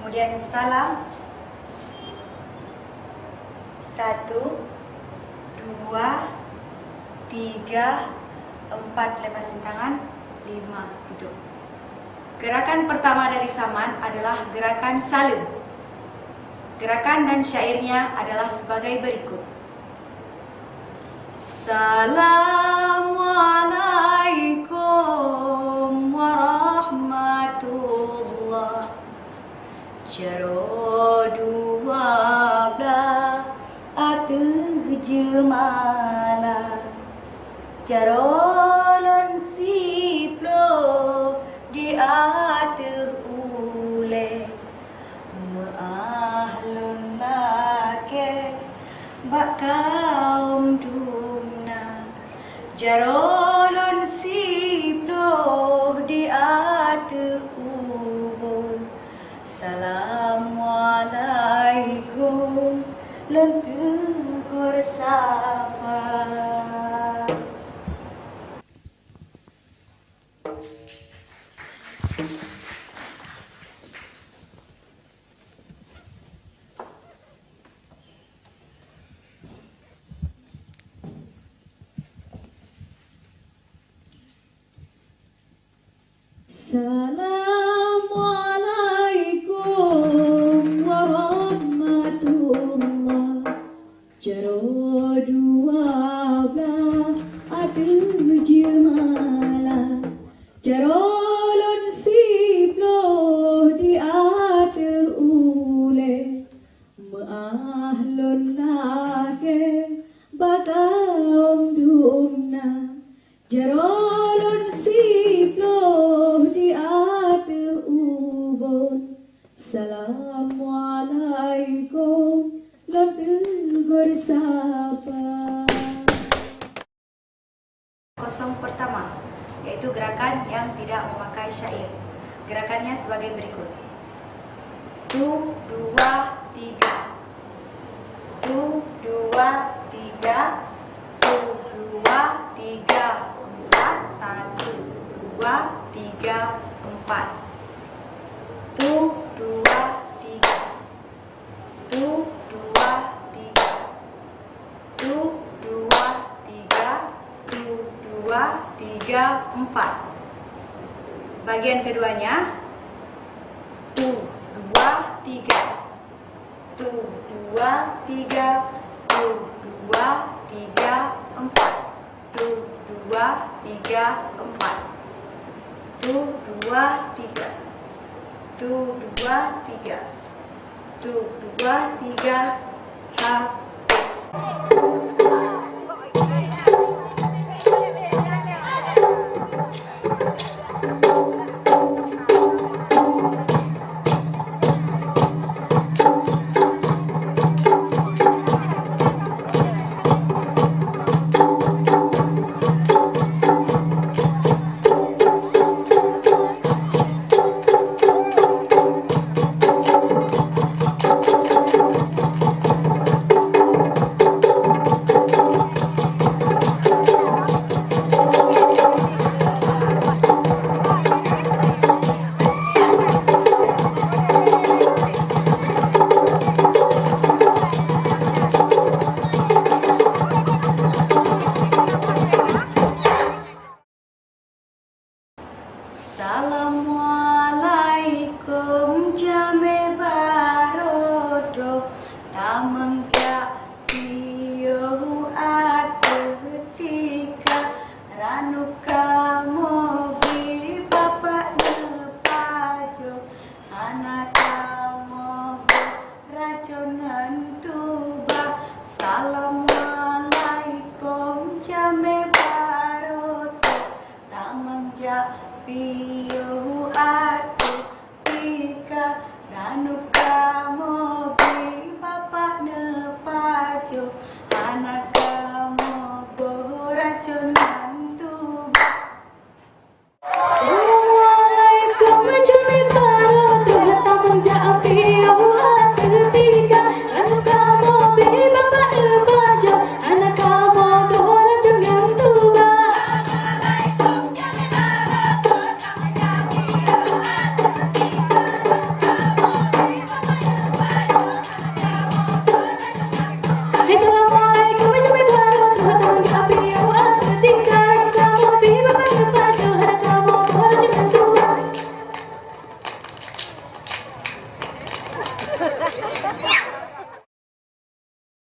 kemudian salam. 1, 2, 3, 4, lepasin tangan. 5, duduk. Gerakan pertama dari saman adalah gerakan salim. Gerakan dan syairnya adalah sebagai berikut. Assalamualaikum warahmatullah. Jaro 12 atuh jemala. Jarolon siplo di atuh ule. Ma'ahlun lake bak kaum dumna. Jarolon siplo di atuh ubul. Assalamualaikum lentur sapa. Assalamualaikum warahmatullah. Jaro 12 atuh jemala. Jarolon siplo di atuh ule. Ma'ahlun lake bakaum dumna. Jarolon siplo di atuh ubon. Assalamualaikum lentur sapa. Kosong pertama, yaitu gerakan yang tidak memakai syair. Gerakannya sebagai berikut. 1, 2, 3. 1, 2, 3. 1, 2, 3, 4. 1, 2, 3, 4. 1, 2, 3. 1, 2, 3. 1, 2, 3. 1, 2, 3, 4. Bagian keduanya. 1, 2, 3. 1, 2, 3. 1, 2, 3, 4. 1, 2, 3, 4. 1, 2, 3. 1, 2, 3. 1, 2, 3. Habis.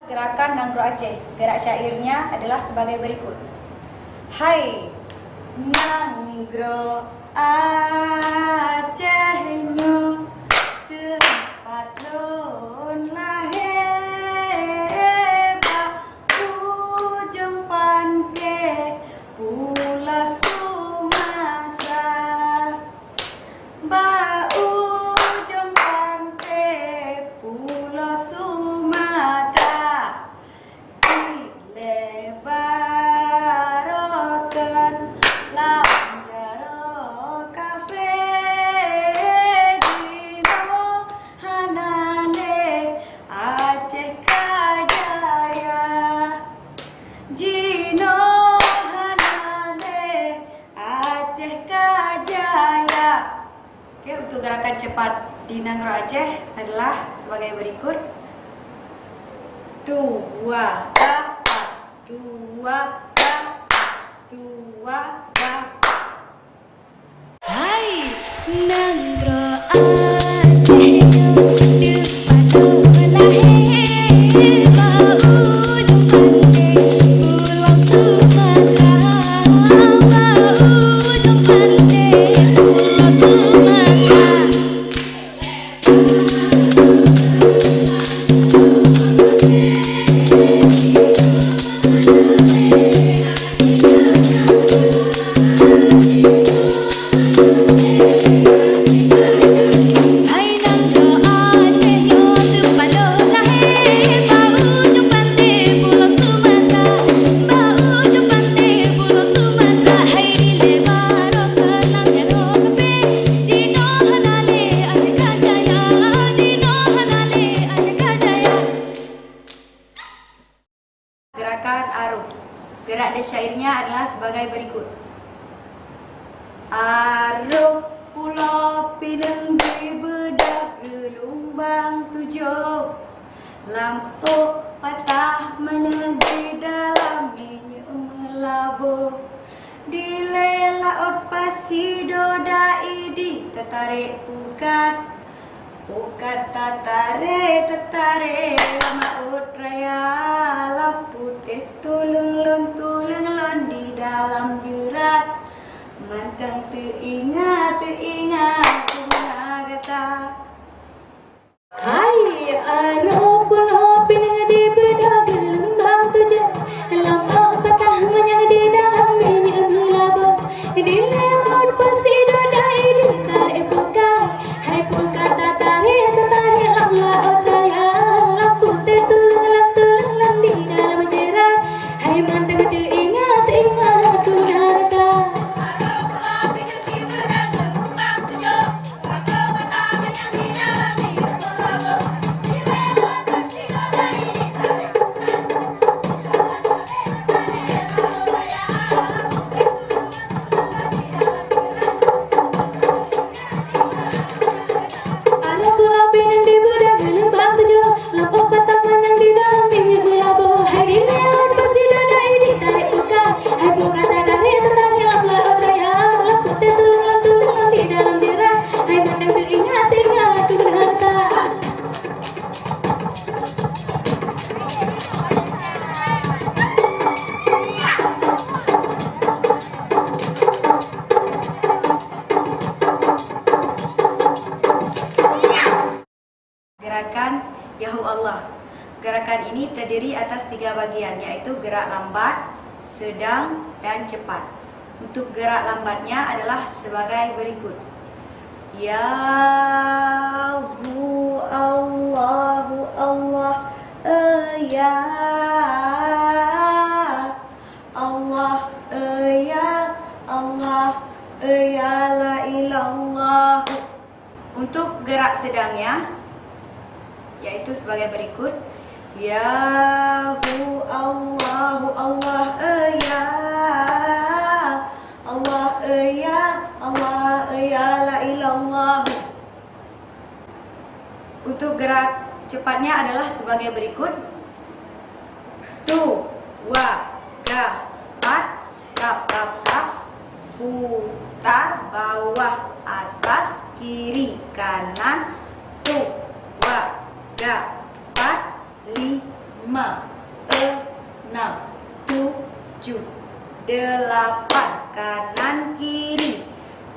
Gerakan Nanggro Aceh. Gerak syairnya adalah sebagai berikut. Hai Nanggro Acehnya tempat lon lahir ujung pantai Pulau Sumatera ujung pantai Pulau Sumatera dilebarkan Langgaro Cafe Dino Hanane Aceh Kajaya Dino Hanane Aceh Kajaya. Oke, untuk gerakan cepat di Nanggro Aceh adalah sebagai berikut. Dua dapat, dua dapat, dua dapat. Hai Nanggro Acehnya depan lahir ujung pantai Pulau Sumatera ujung pantai Pulau Sumatera. Hai Nanggro Acehnya depan lahir ujung pantai Pulau Sumatera ujung pantai Pulau Sumatera. Hai dilebarkan Langgaro Cafe Dino Hanale Aceh Kajaya Dino Hanale Aceh Kajaya. Gerakan Aruh. Gerak dan syairnya adalah sebagai berikut. Aruh Pulau Pinang di bedak gelombang tujuh, lampu patah menyeji dalam minyak melabuh. Di laut Pasido daidi tertarik pukat, pukat tertarik laut raya laput tulung lon di dalam jerat. Mantang teringat punagata. Hai Aruh Pulau Pinang di bedak gelombang tujuh, lampu patah menyeji dalam minyak melabuh. Di laut Pasido daidi tertarik pukat, hai pukat tertarik laut raya laput tulung di dalam jerat. Hai mantang teringat punagata. Aruh Pulau Pinang di bedak gelombang tujuh, lampu patah menyeji dalam minyak melabuh. Hai di laut Pasido daidi tarik pukat, hai pukat tertarik laut raya laput tulung di dalam jerat. Hai mantang teringat punagata. Gerakan Yahu Allah. Gerakan ini terdiri atas 3 bagian, yaitu gerak lambat, sedang, dan cepat. Untuk gerak lambatnya adalah sebagai berikut. Yahu Allahu Allah, ya Allah, ya Allah, ya la ilallah. Untuk gerak sedangnya yaitu sebagai berikut. Yahu Allahu Allah, ya Allah, ya Allah, ya la ilallah. Untuk gerak cepatnya adalah sebagai berikut. Tu, wa, ga, pat, kap, kap, kap, putar, bawah, atas, kiri, kanan, tu, wa, 3, 4, 5, 6, 7, 8. Kanan kiri,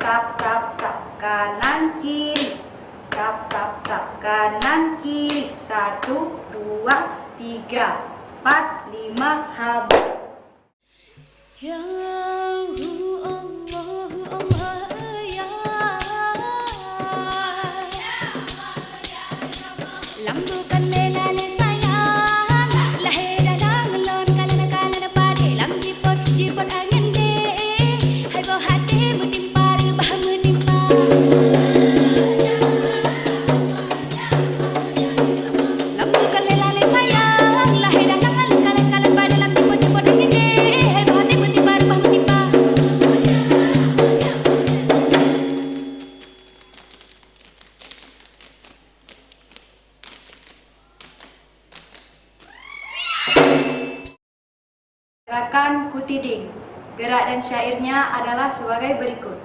tap tap tap, kanan kiri, tap tap tap, kanan kiri. 1, 2, 3, 4, 5, habis. Ya Allah ya lambukan lelale sayang lahir dalam lon kalan pade lam jipot angin de hai bo hati menimpa bah menimpa lambukan lelale sayang lahir dalam kalan pade lam jipot angin de hai bo hati menimpa bah menimpa. Gerakan Kutiding. Gerak dan syairnya adalah sebagai berikut.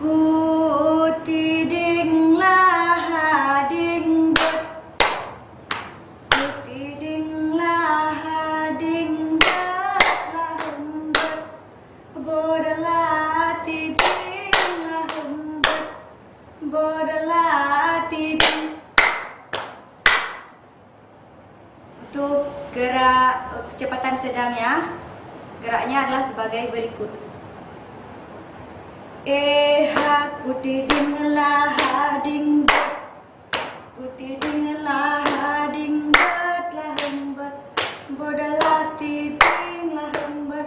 Kutidinglah hading bet, kutidinglah hading bet, lahembet, bodalah tidinglah hembet, bodalah tiding. Untuk gerak kecepatan sedangnya, geraknya adalah sebagai berikut. Kutidinglah hading bet, kutidinglah hading bet, lahembet, bodalah tiding, lahembet,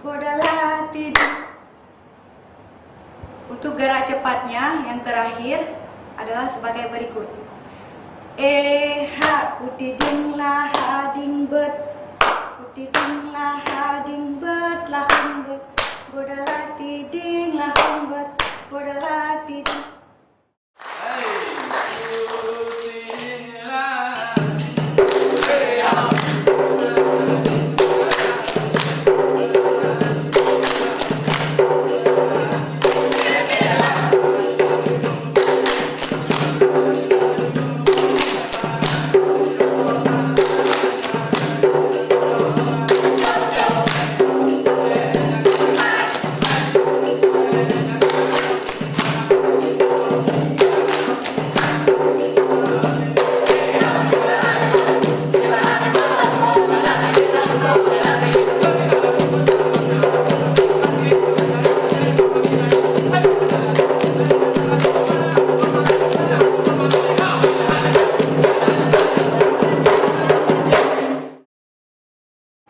bodalah tiding. Untuk gerak cepatnya yang terakhir adalah sebagai berikut. Kutidinglah hading bet, kutidinglah hading bet, lahembet, bodalah tiding, lahembet, bodalah tiding.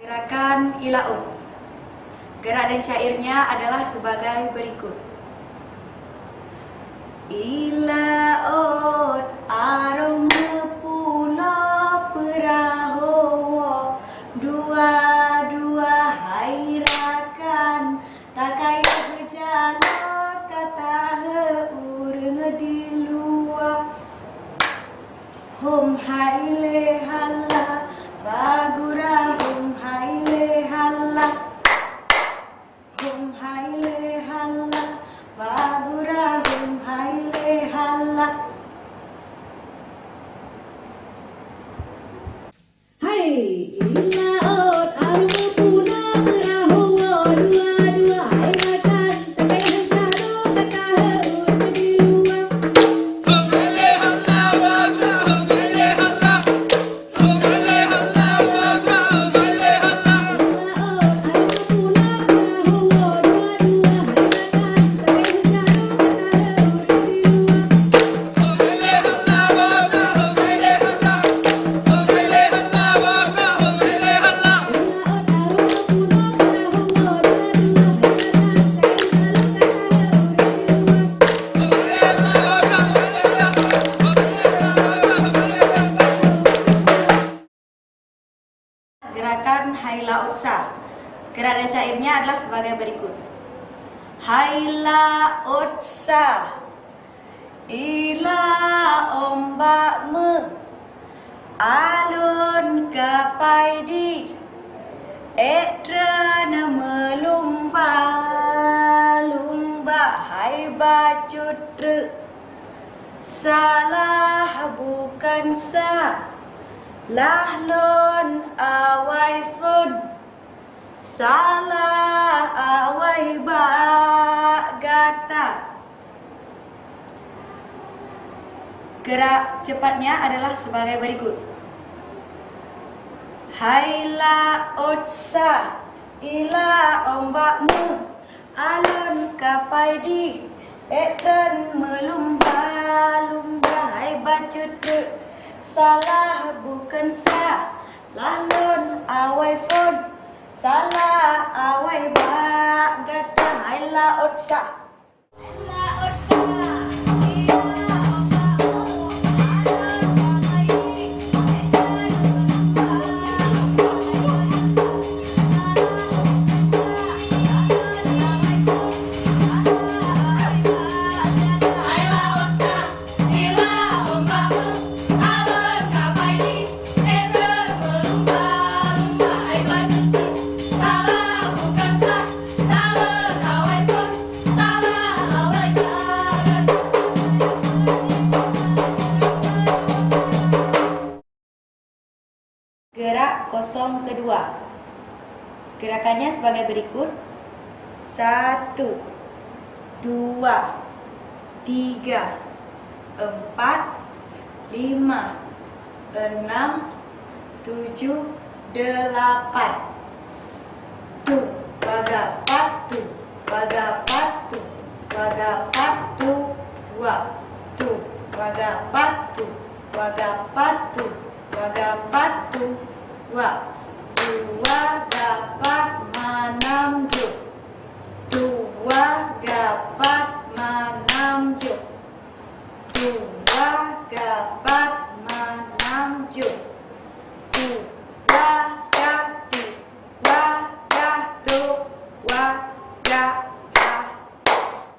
Gerakan ilaut. Gerak dan syairnya adalah sebagai berikut. Ilaut arung pulau perahu, dua-dua hairakan, tak kaya berjalan kata urang di luar. Hom haile halla bagura, hom haile halla, hom haile halla bagura, hom haile halla. Hai ilaut arung punah perahu, dua-dua hairakan, tak kaya berjalan kata urang di luar. Gerakan Haila Utsa. Gerak dan syairnya adalah sebagai berikut. Haila Utsa, ila ombak me, alun kapai di, etrana melumba, lumba hai bacut Salah bukan sa, lahlon awai fun. Salah awai ba gata. Gerak cepatnya adalah sebagai berikut. Haila otsa ila ombakmu alun kapai di eken melumba-lumba. Hai bacut salah bukan sa, lahlon awai fon. Salah awai ba gata. Haila otsa. Gerak kosong kedua. Gerakannya sebagai berikut. 1, 2, 3, 4, 5, 6, 7, 8. Tu, baga patu, baga patu, baga patu, wa. Tu, baga patu, baga patu, baga patu, wa. 2 dapat menunjuk. 2 dapat menunjuk. 2 dapat menunjuk. 2 datu, wa datu, wa datas.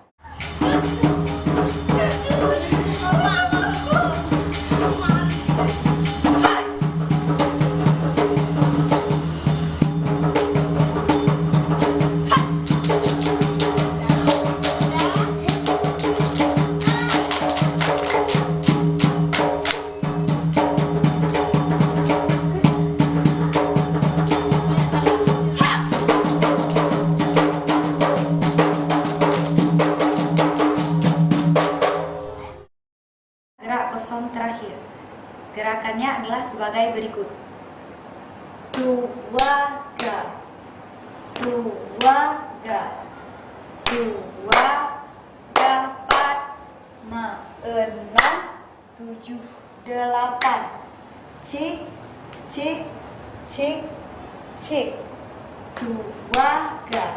Gerak kosong terakhir. Gerakannya adalah sebagai berikut. 2 ga, 2 ga, 2 dapat 6, 7, 8. Cik, cik, cik, cik. 2 ga,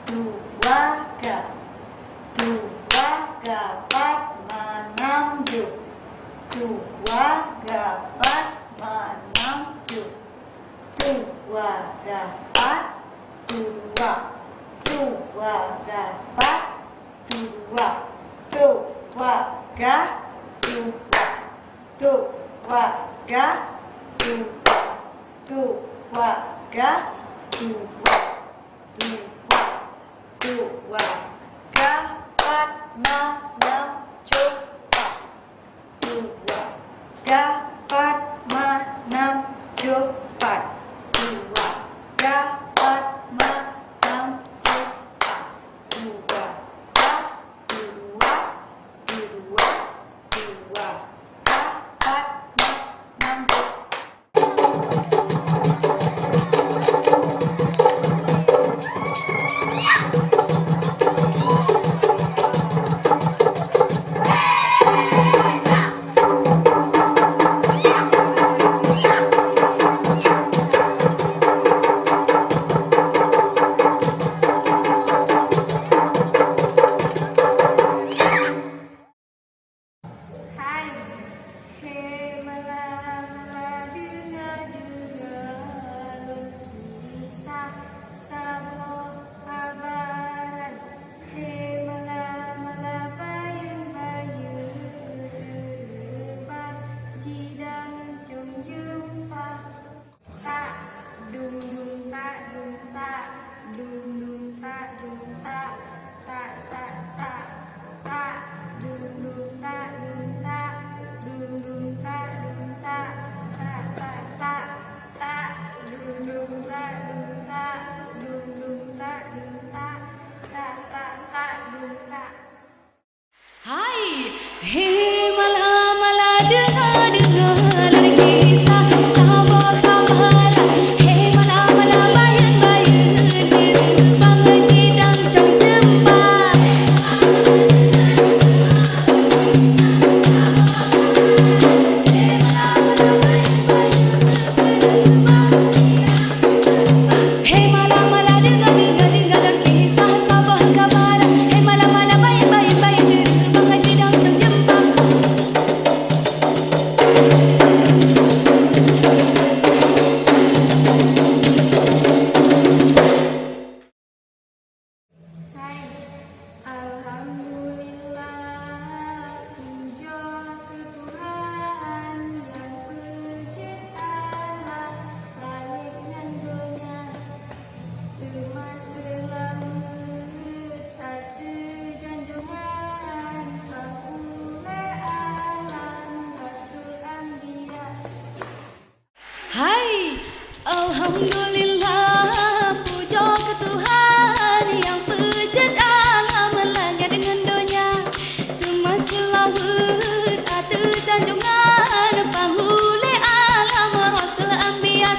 2 ga, 2 dapat menunjuk. 2 dapat menunjuk. 2 dapat 2. 2 dapat 2. 2 ga 2. 2 ga 2. 2 ga 2. 2 dapat menunjuk. 2 dapat menunjuk. 2 dapat menunjuk. 2 dapat 2. 2 dapat menunjuk. Hai, Alhamdulillah, puja ke Tuhan yang pencipta alam langit dengan dunia. Termasuk lawut atau sanjungan penghulu alam Rasul Anbiya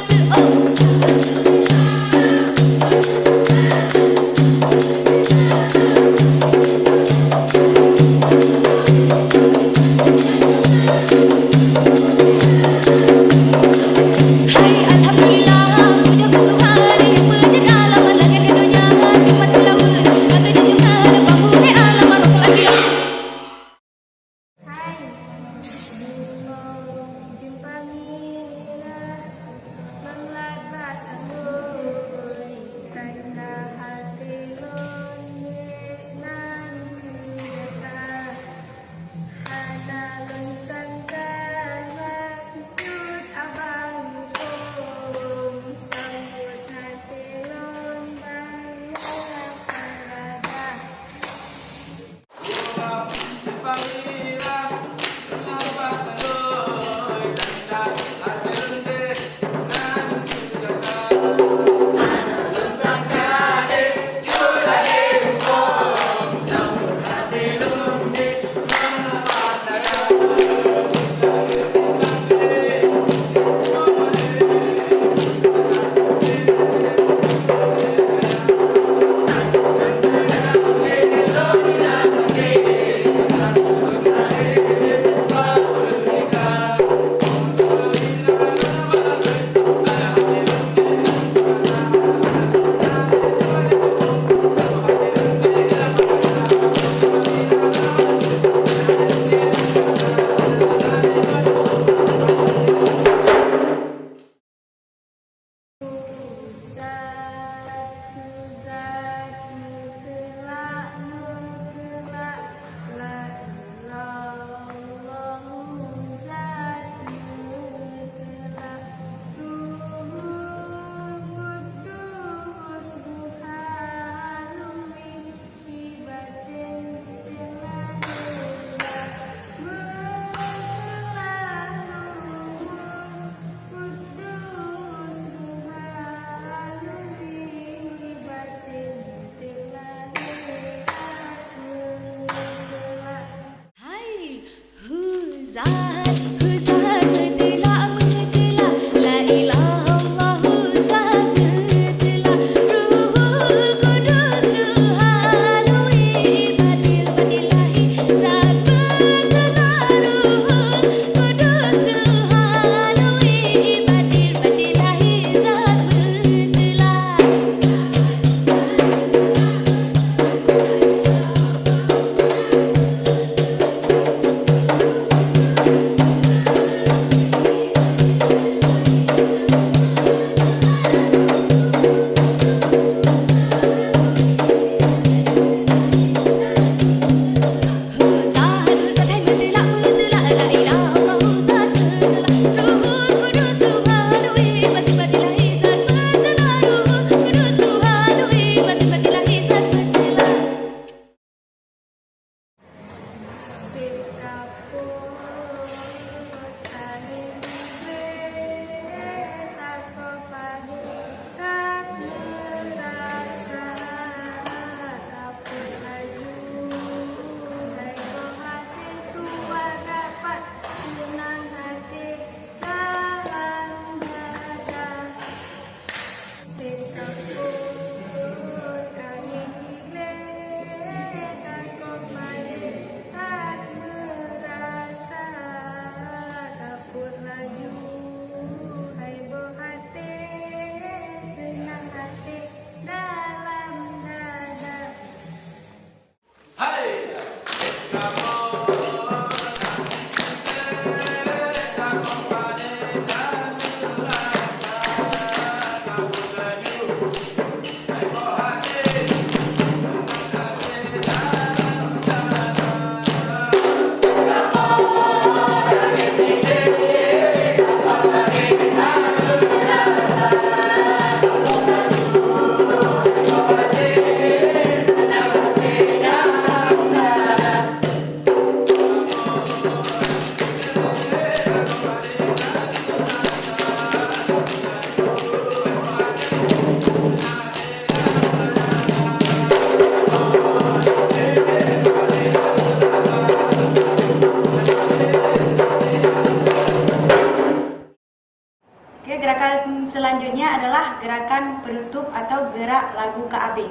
selanjutnya adalah gerakan penutup atau gerak lagu KAB.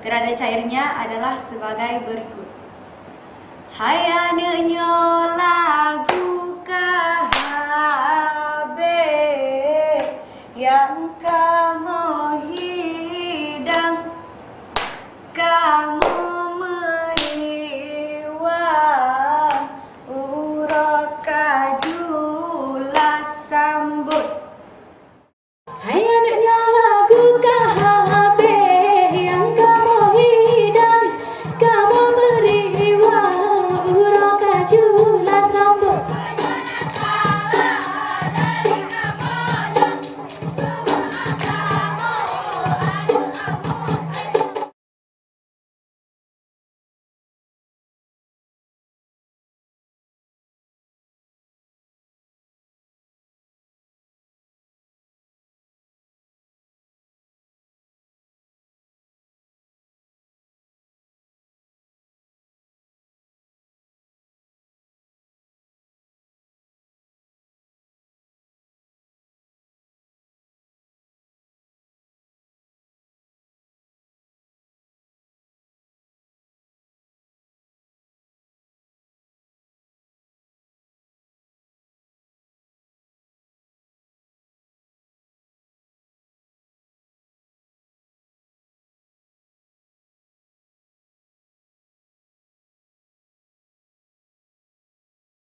Gerak dan cairnya adalah sebagai berikut. Hai anaknya